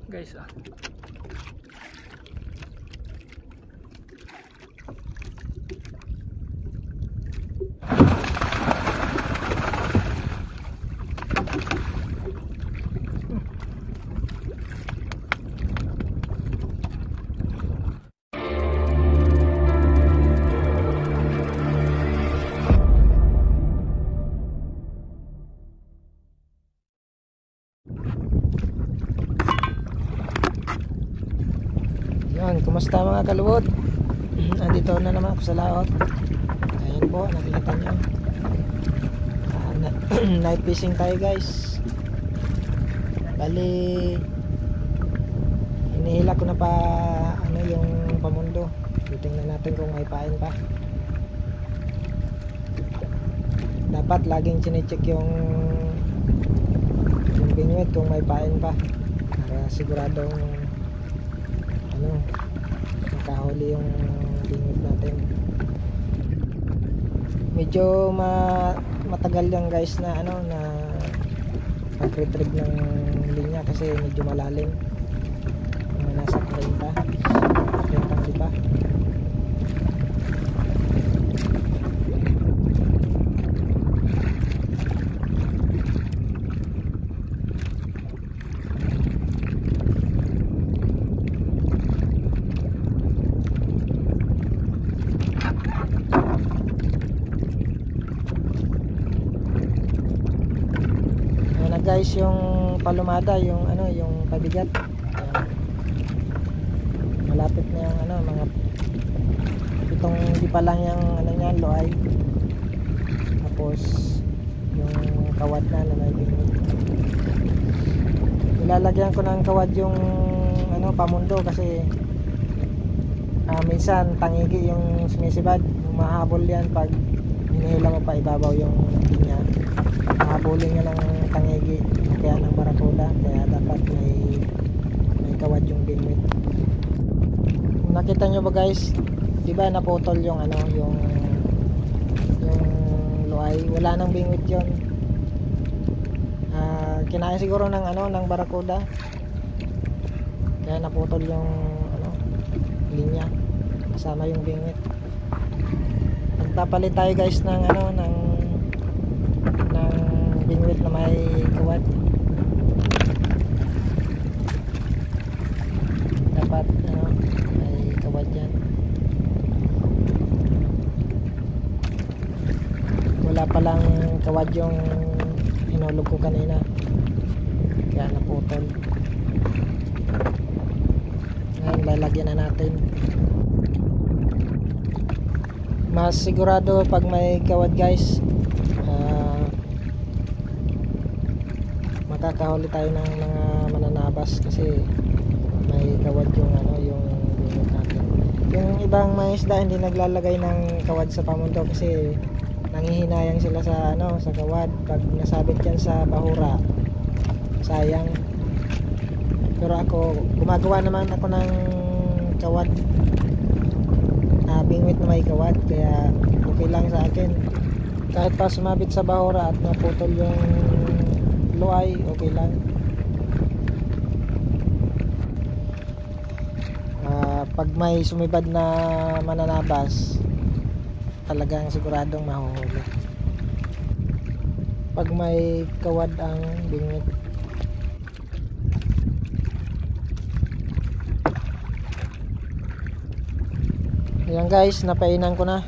guys ah. Yan, kumusta mga kaluwot? Andito na naman ako sa laot. Ayan po, nakikita nyo. Night fishing tayo guys. Bali, hinihila ko na pa ano yung pamundo. Titingnan natin kung may pain pa. Dapat laging chinecheck yung bingwit kung may pain pa, para siguradong ano, makahuli yung bingwit natin. Medyo matagal yan guys na ano, na mag-retrieve ng linya kasi medyo malalim. Nasa 30 pa. Guys, yung palumada, yung ano, yung pabigat. Ayan. Malapit na yung ano, mga itong di pa lang yung ano niya, loay. Tapos yung kawad na may bingwit. Ilalagyan ko ng kawad yung ano, pamundo kasi minsan tangigi yung sumisibad, mahabol yan pag hinihila mo pa ibabaw yung linya. Mahabulin nyo ng tangigi kaya ng barakuda, kaya dapat may kawad yung bingwit. Nakita nyo ba guys, diba naputol yung ano, yung luay, wala nang bingwit yun. Kinain siguro ng ano, ng barakuda, kaya naputol yung ano, linya kasama yung bingwit. Magpapalit tayo guys ng ano, ng bingwit na may kawad. Dapat ano, may kawad yan. Wala palang kawad yung hinulog ko kanina, kaya naputol. Ngayon lalagyan na natin. Mas sigurado pag may kawad guys, makakahuli tayo ng mga mananabas kasi may kawad yung ano, yung bingwit natin. Yung ibang mga isda hindi naglalagay ng kawad sa pamundo kasi nanghihinayang sila sa ano, sa kawad. Pag nasabit yan sa bahura, sayang. Pero ako, gumagawa naman ako ng kawad, bingwit na may kawad, kaya okay lang sa akin. Kahit pa sumabit sa bahura at naputol yung luay, okay lang. Pag may sumibad na mananabas, talagang siguradong mahuhuli pag may kawad ang bingwit. Ayan guys, napainan ko na.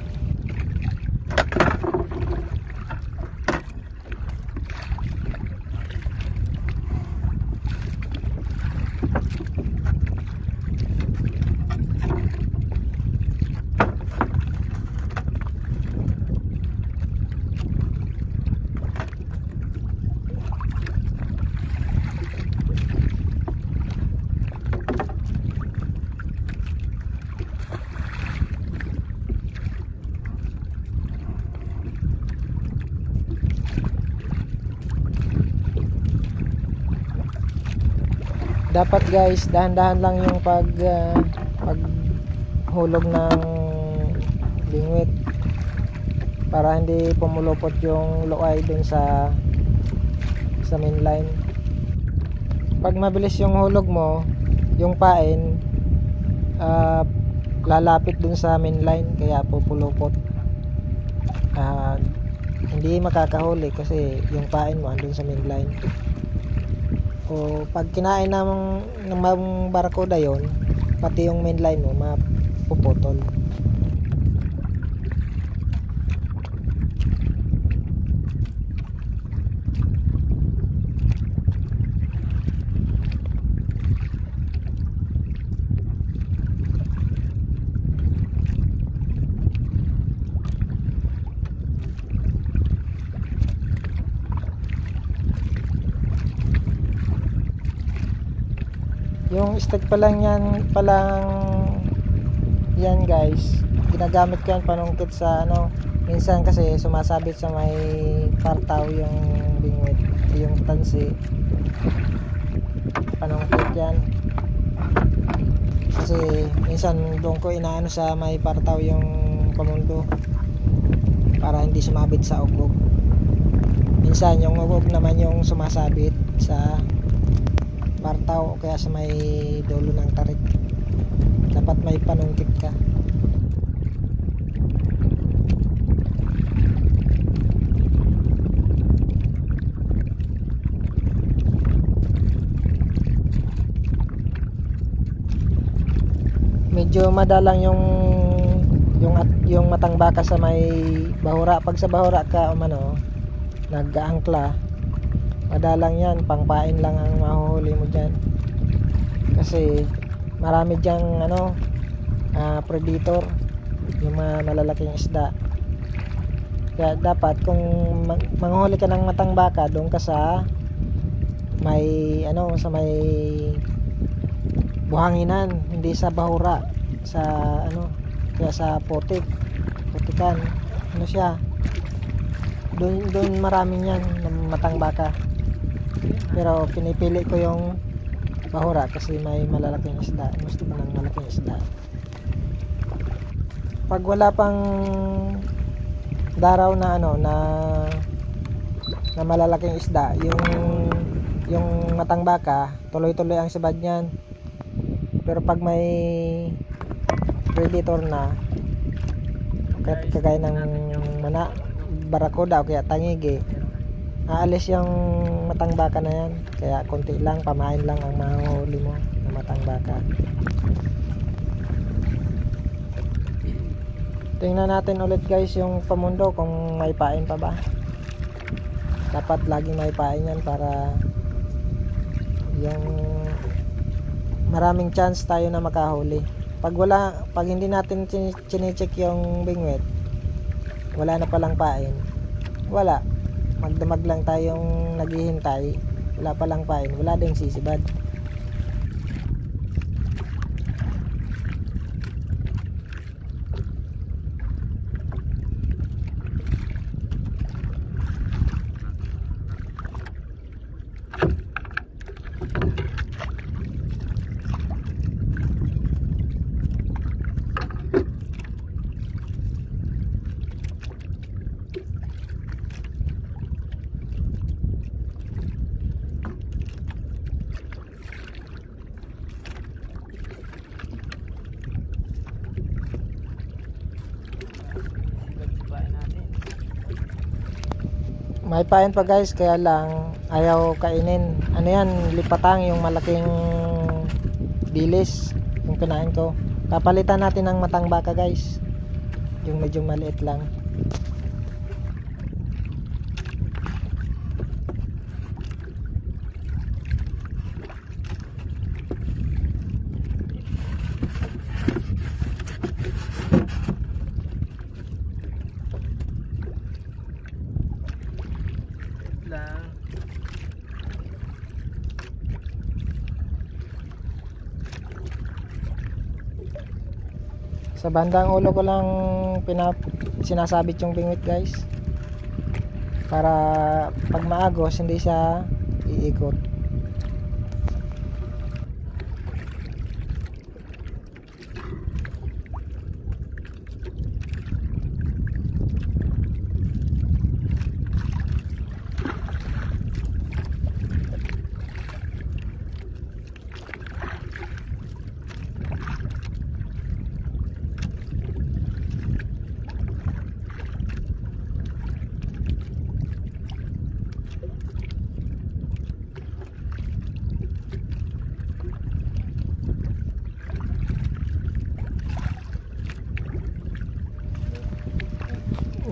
Dapat guys, dahan-dahan lang yung paghulog ng bingwit para hindi pumulupot yung luay dun sa main line. Pag mabilis yung hulog mo, yung pain lalapit dun sa main line, kaya pupulupot. Hindi makakahuli kasi yung pain mo andun sa main line. O pag kinain ng barracuda yon, pati yung main line mo mapuputol. Yung stick pa lang yan guys, ginagamit ko yan panungkit sa minsan kasi sumasabit sa may partaw yung bingwit, yung tansi, panungkit yan kasi minsan doon ko inaano sa may partaw yung pamundo para hindi sumabit sa ugog. Minsan yung ugog naman yung sumasabit sa partaw o kaya sa may dulo ng tarik. Dapat may panungkit ka. Medyo madalang yung matang baka sa may bahura. Pag sa bahura ka nag-aangkla, madalang yan, pangpain lang ang mahuhuli mo dyan kasi marami dyang predator, yung mga malalaking isda. Kaya dapat kung manghuli ka ng matang baka, doon ka sa may buhanginan, hindi sa bahura, sa kaya sa putikan siya, doon maraming yan ng matang baka. Pero pinipili ko yung bahura kasi may malalaking isda. Gusto ko ng malaking isda. Pag wala pang daraw na na malalaking isda, yung matang baka, tuloy-tuloy ang sibad niyan. Pero pag may predator na, kagaya ng barracuda o kaya tangigi, aalis yung matang baka na yan. Kaya konti lang, pamain lang ang mahuhuli mo na matang baka. Tingnan natin ulit guys yung pamundo kung may pain pa ba. Dapat laging may pain yan para yung maraming chance tayo na makahuli. Pag hindi natin chine-check yung bingwit, wala na palang pain, wala, magdamag lang tayong naghihintay, wala palang pain, wala ding sisibad. May pain pa guys, kaya lang ayaw kainin. Yan, lipatang, yung malaking bilis yung kinain ko. Papalitan natin ng matang baka guys, yung medyo maliit lang. Sa bandang ulo ko lang sinasabit yung bingwit guys, para pag maagos hindi siya iikot.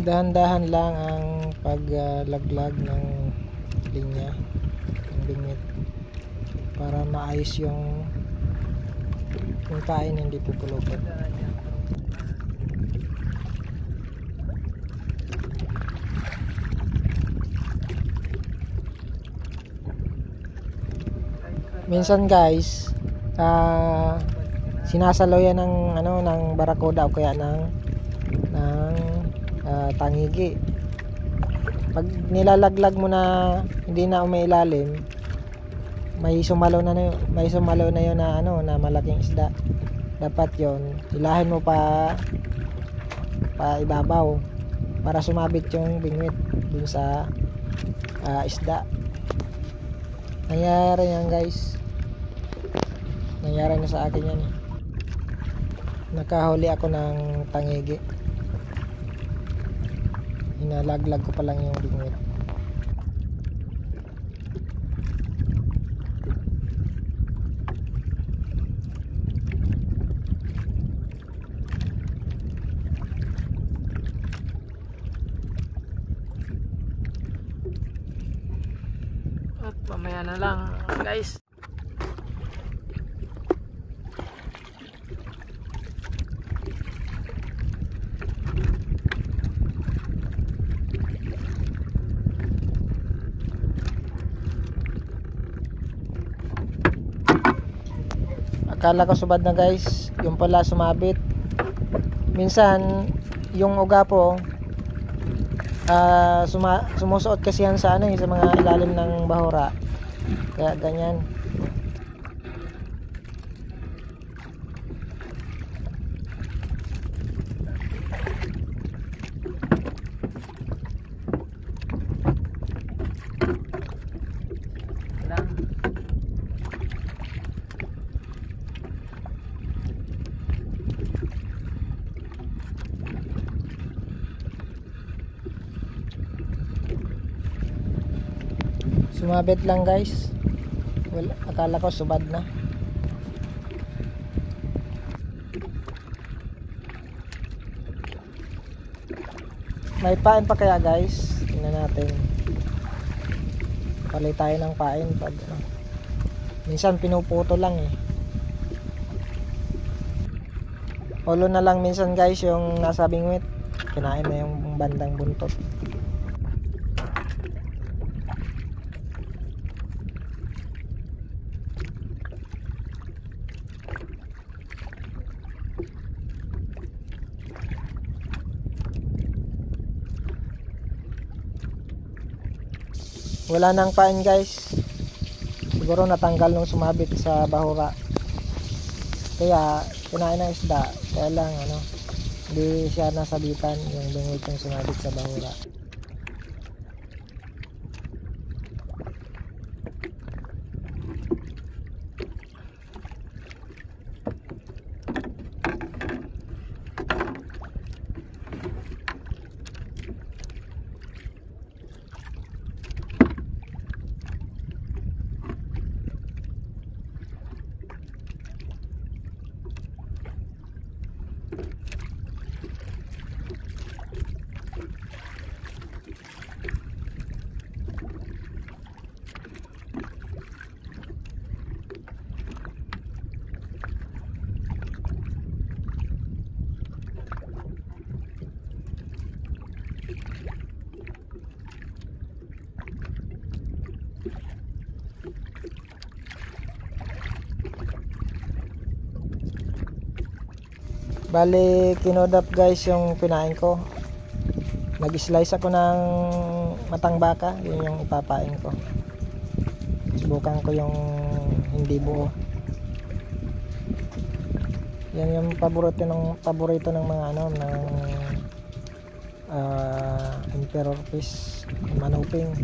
dahan-dahan lang ang paglaglag ng linya ng bingwit para maayos yung pain, hindi pupulupot. Minsan guys, sinasalo yan ng ng barakuda o kaya ng tangigi. Pag nilalaglag mo na hindi na umailalim, may sumalaw na yun na na malaking isda. Dapat yon ilahin mo pa ibabaw para sumabit yung bingwit dun sa isda. Nangyari yan guys, nangyari na sa akin yan. Nakahuli ako ng tangigi, inalaglag ko pa lang yung bingwit. At mamaya na lang guys. Akala ko subad na guys, yung pala sumabit. Minsan yung uga po sumusuot kasi yan sa sa mga ilalim ng bahura, kaya ganyan. Sumabit lang guys. Well, akala ko subad na. May pain pa kaya guys? Tingnan natin. Palit tayo ng pain pag minsan pinuputo lang eh. Ulo na lang minsan guys yung nasa bingwit. Kinain na yung bandang buntot. Wala nang pain guys, siguro natanggal nung sumabit sa bahura, kaya kinain ng isda. Kaya lang hindi siya nasabitan yung bingwit yung sumabit sa bahura. Bali, kinodap guys yung pinain ko. Nag-slice ako ng matang baka, yun yung ipapain ko. Subukan ko yung hindi buo. Yan yung paborito ng mga ng emperor fish, manuping.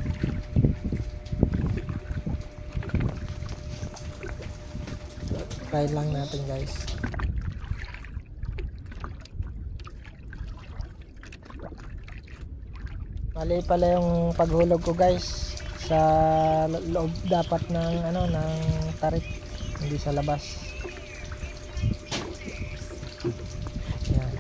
Try lang natin guys. Mali pala yung paghulog ko guys, sa loob dapat ng ng tarik, hindi sa labas. Yan.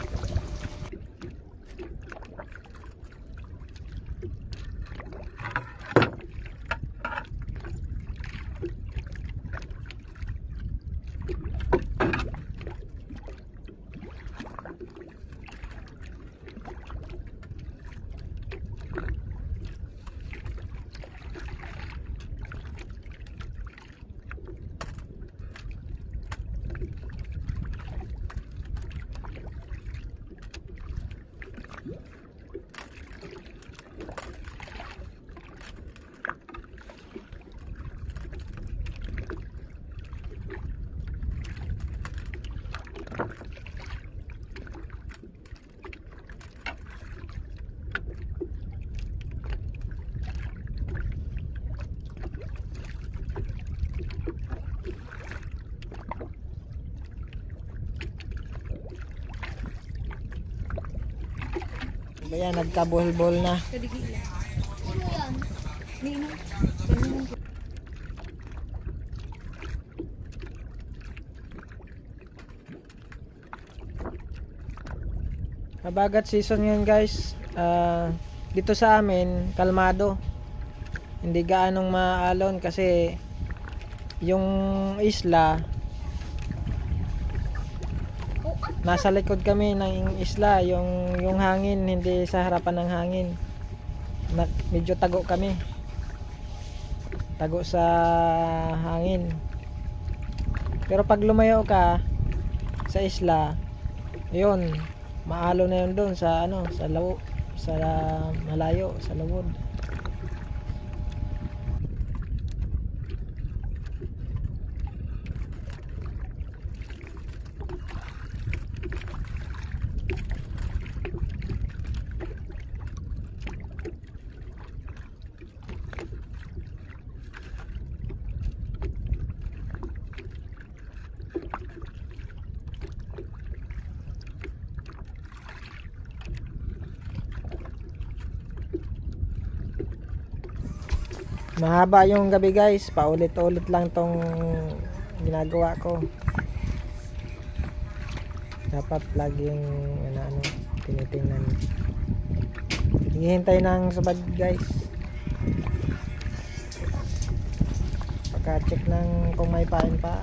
Ayan, nagkabuhol-buhol na. Kadigila. Ano yan? Nino. Habagat season yun guys. Dito sa amin kalmado, hindi gaanong maalon kasi yung isla, nasa likod kami ng isla. Yung hangin hindi sa harapan ng hangin. Medyo tago kami, tago sa hangin. Pero pag lumayo ka sa isla, yun, maalo na yun doon sa ano, sa lawo, sa malayo, sa lawod. Mahaba yung gabi guys, paulit-ulit lang tong ginagawa ko. Dapat laging ano, tinitingnan. Hihintay ng sabad guys. Pagka-check ng kung may pain pa,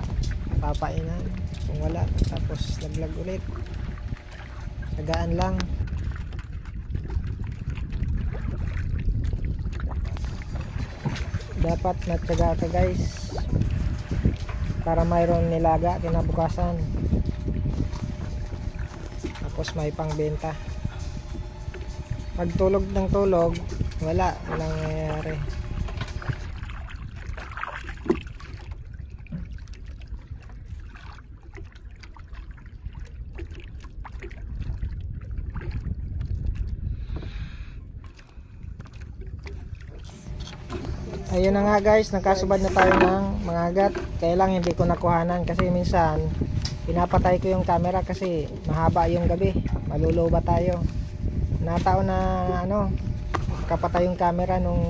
papainan. Kung wala, tapos laglag ulit. Tagaan lang. Dapat natsaga ka guys para mayroon nilaga kinabukasan, tapos may pangbenta. Pag tulog ng tulog, walang nangyayari. Ayun na nga guys, nakasubad na tayo ng mga agat. Kaya lang hindi ko nakuhanan kasi minsan pinapatay ko yung camera kasi mahaba yung gabi, maluluba tayo. Natao na ano, kapatay yung camera nung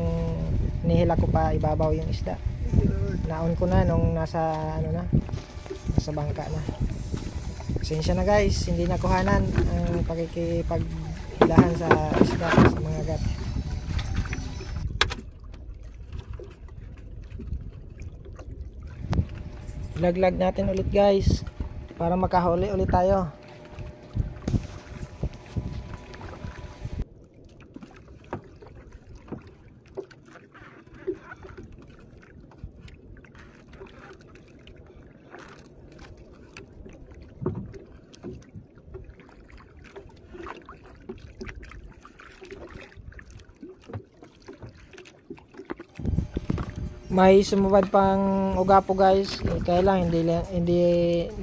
nihila ko pa ibabaw yung isda. Naon ko na nung nasa ano na, nasa bangka na. Pasensya na guys, hindi nakuhanan ang pakikipaghilahan sa isda, sa mga agat. Laglag natin ulit guys para makahuli ulit tayo. May sumubad pang ugapo guys, kaya lang hindi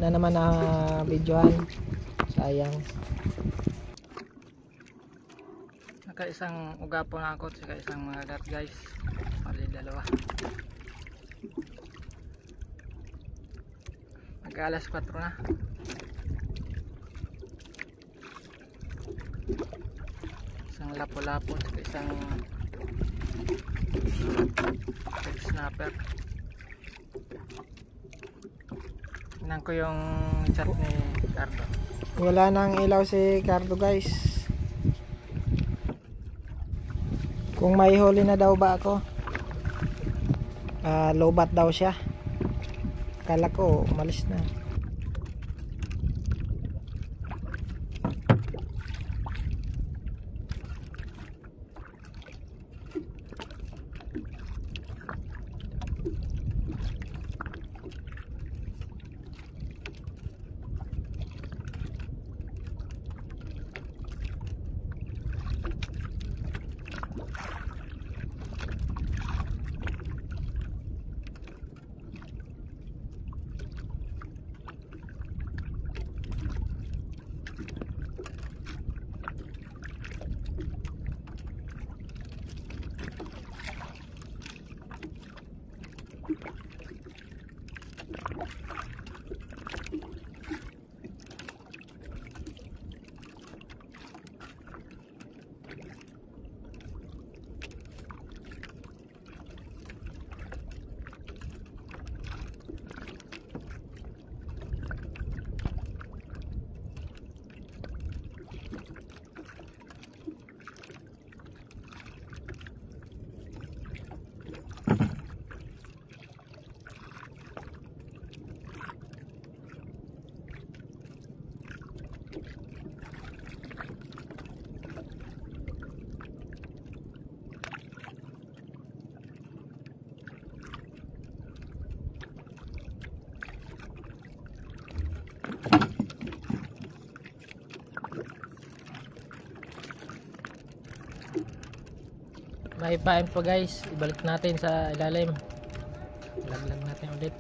na naman na videohan, sayang. Naka-isang ugapo na ako, saka isang mga agat guys, mali dalawa. Mag-alas 4 na. Isang lapo-lapo, saka isang snapper. Tingnan ko yung chat ni Cardo. Wala nang ilaw si Cardo guys. Kung may huli na daw ba ako, lobat daw siya. Kala ko umalis na. may pain pa guys, ibalik natin sa ilalim. Laglag natin ulit.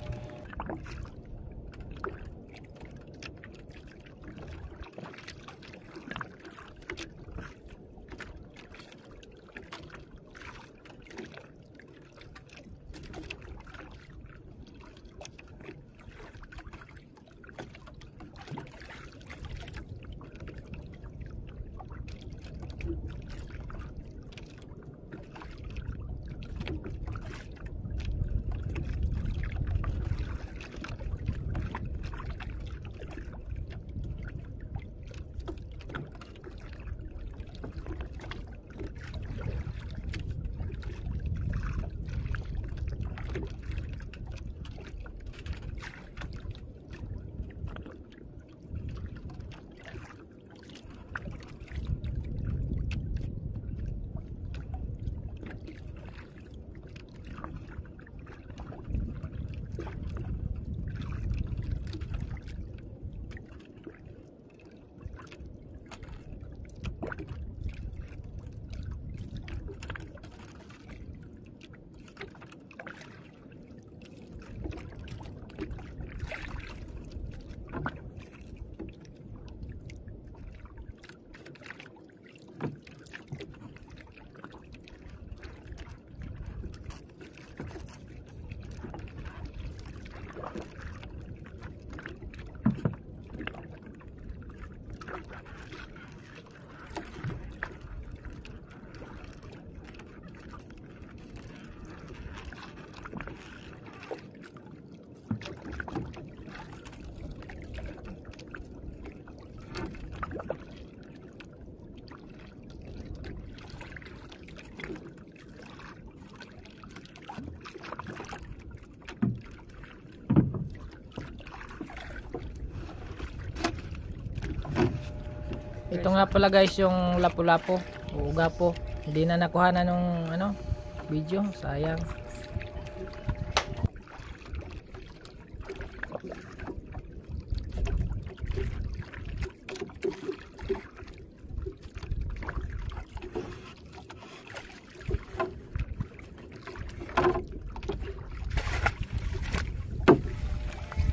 Ito nga pala guys yung lapu-lapu o ugapo. Hindi na nakuha na nung video, sayang.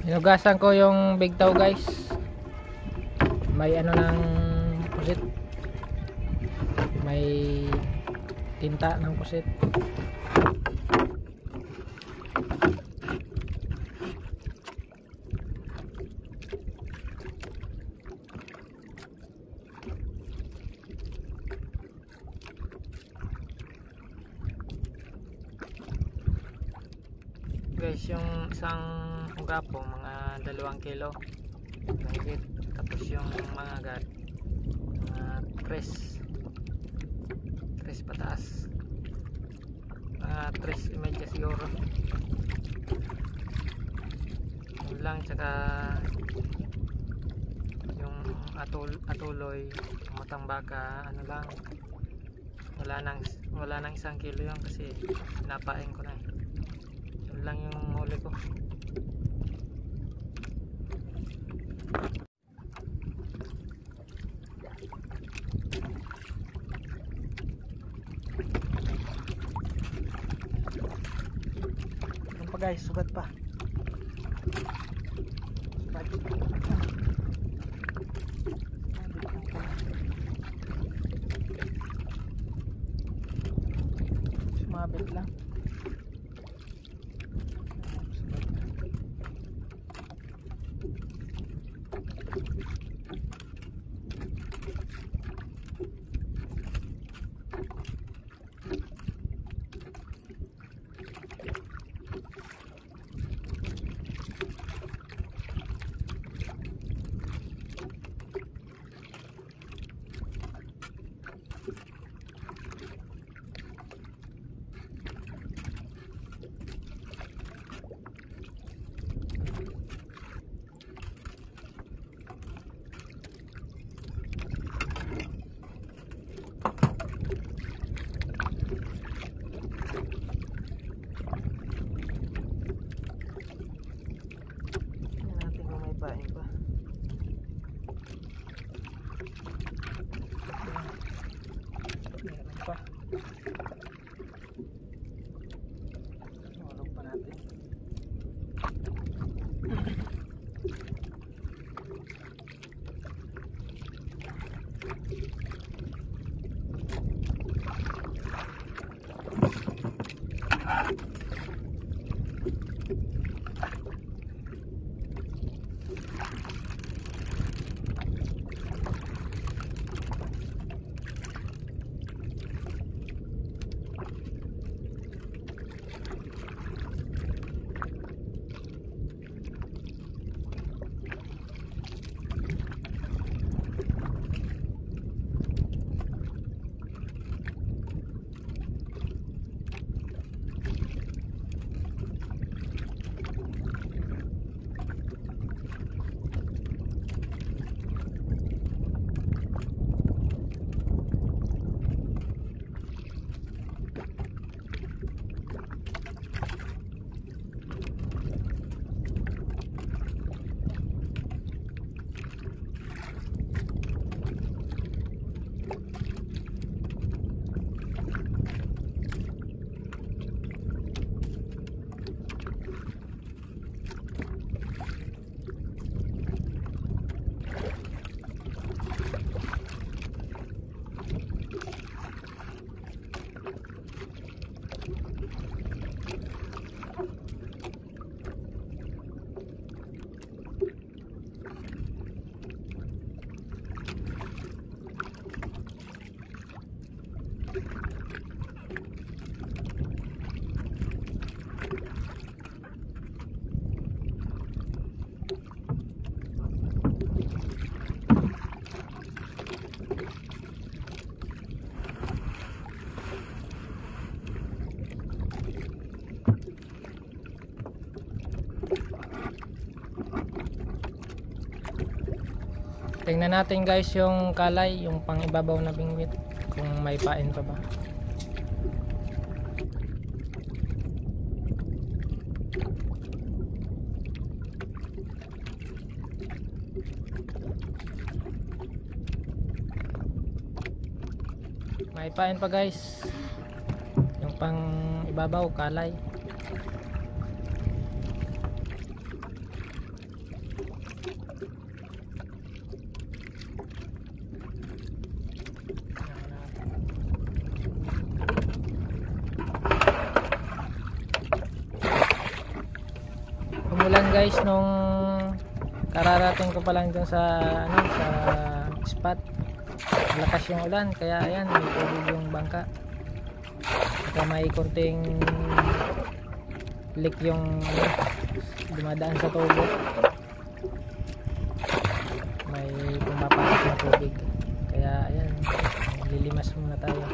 Hinugasan ko yung bigtaw guys. May ng pusit. May tinta ng pusit. Guys, yung isang ugapo mga 2 kilo mahigit. Tapos yung mga gat mga 3 pataas, mga 3.5 siguro yun lang. Tsaka yung atuloy matang baka lang, wala nang 1 kilo yun kasi pinapain ko na yun lang yung huli ko. Guys, sugat pa. Sumabit lang. Tingnan natin guys yung kalay, yung pang ibabaw na bingwit, kung may pain pa ba. May pain pa guys, yung pang ibabaw kalay. Umulan guys nung kararating ko pa lang dun sa ano, sa spot. Malakas yung ulan kaya ayan, may tubig yung bangka. Saka may konting leak yung dumadaan sa tubo. May pumapasok na tubig. Kaya ayan, lilimas muna tayo.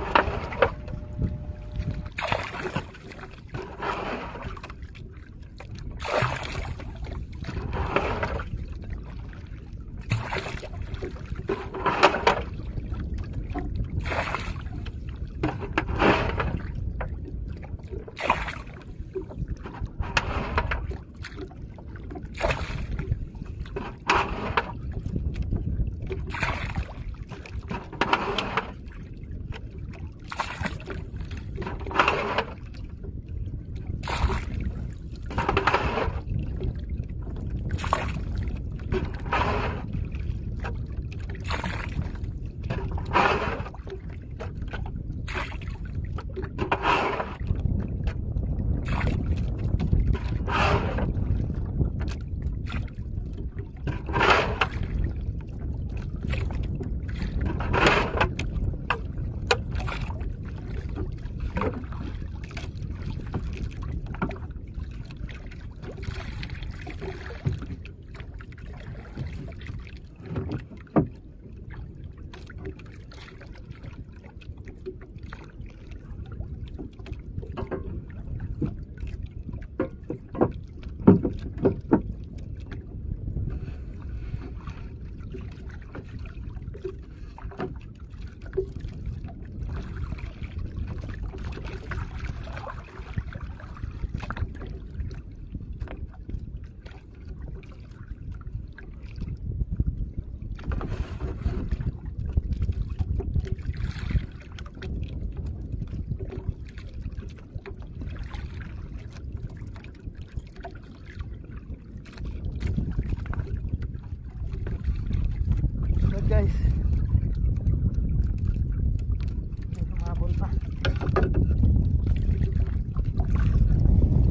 Guys,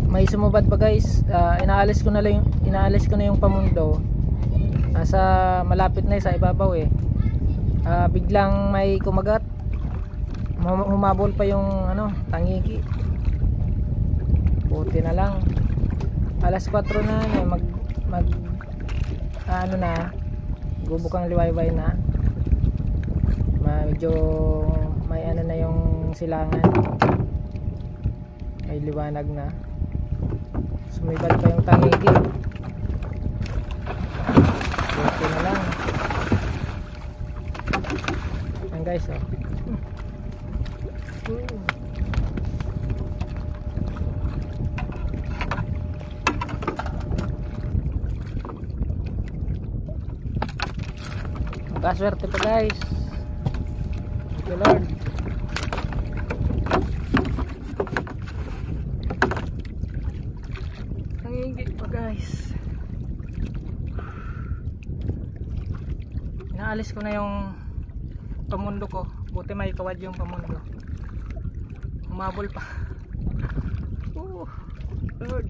may sumubad pa guys. Inaalis ko na yung pamundo. Nasa malapit na sa ibabaw eh. Biglang may kumagat, humabol pa yung ano, tangigi. Buti na lang alas 4 na eh, mag ano na, gubukang liwayway na. Medyo may ano na yung silangan, may liwanag na. Sumibad pa yung tangigi. Buti na lang. Ayan guys, oh. Kaswerte pa guys. Thank you Lord. Nangingit pa guys. Inaalis ko na yung pamundo ko. Buti may kawad yung pamundo. Humabol pa. Lord. Lord.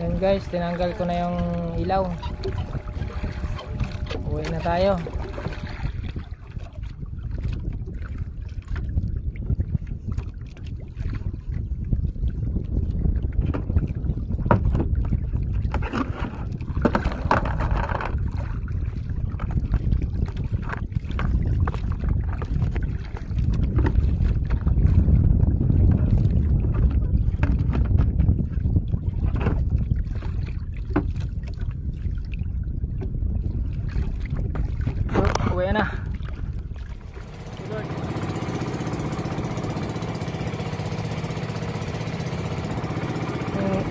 Yan guys, tinanggal ko na yung ilaw. Uwi na tayo. Uwi na.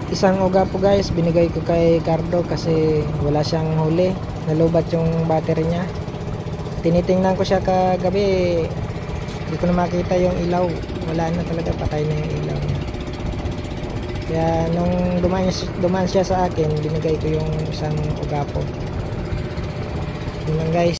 Isang uga po guys, binigay ko kay Cardo kasi wala siyang huli. Nalubat yung battery niya. Tinitingnan ko siya kagabi, hindi ko na makita yung ilaw. Wala na talaga, patay na yung ilaw niya. Kaya nung dumaan siya sa akin, binigay ko yung isang uga po. Yun lang guys.